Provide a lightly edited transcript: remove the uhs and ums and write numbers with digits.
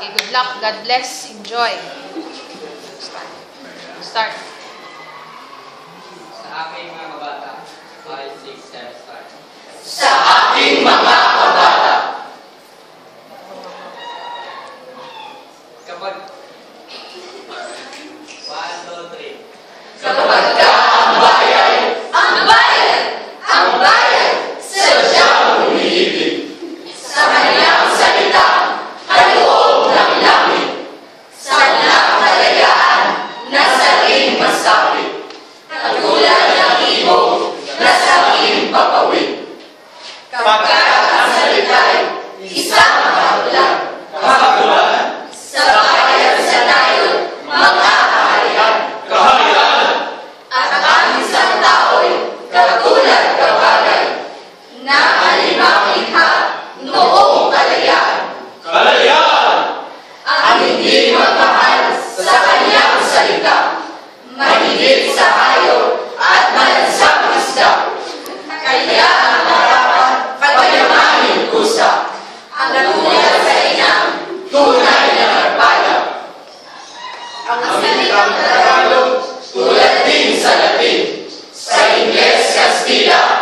Sige, good luck. God bless. Enjoy. Start. Sa aking mga bata. 5, 6, 7, start. Sa aking mga kabata. Kapag 1, 2, 3. Kapag ka ang bayan, sadyang umiibig. Sa kanyang salita, kaloob ng langit. Sa kalayaan na sa aking masapit. Katulad ng ibog na sa aking papawid. Kapag ang salita'y isang kahulugan. Sa bayan sa tayo, mga kaharian. At ang isang tao'y katulad kabagay na alimaklikha noong kalayaan. Ang hindi magmahal sa kanyang salita, mahigit sa hayop at malansang isda. Kaya ang harapan payamanin kusa, ang tulad sa inang tunay na nagpala. Ang salitang Tagalog tulad din sa Latin, sa Ingles, Kastila,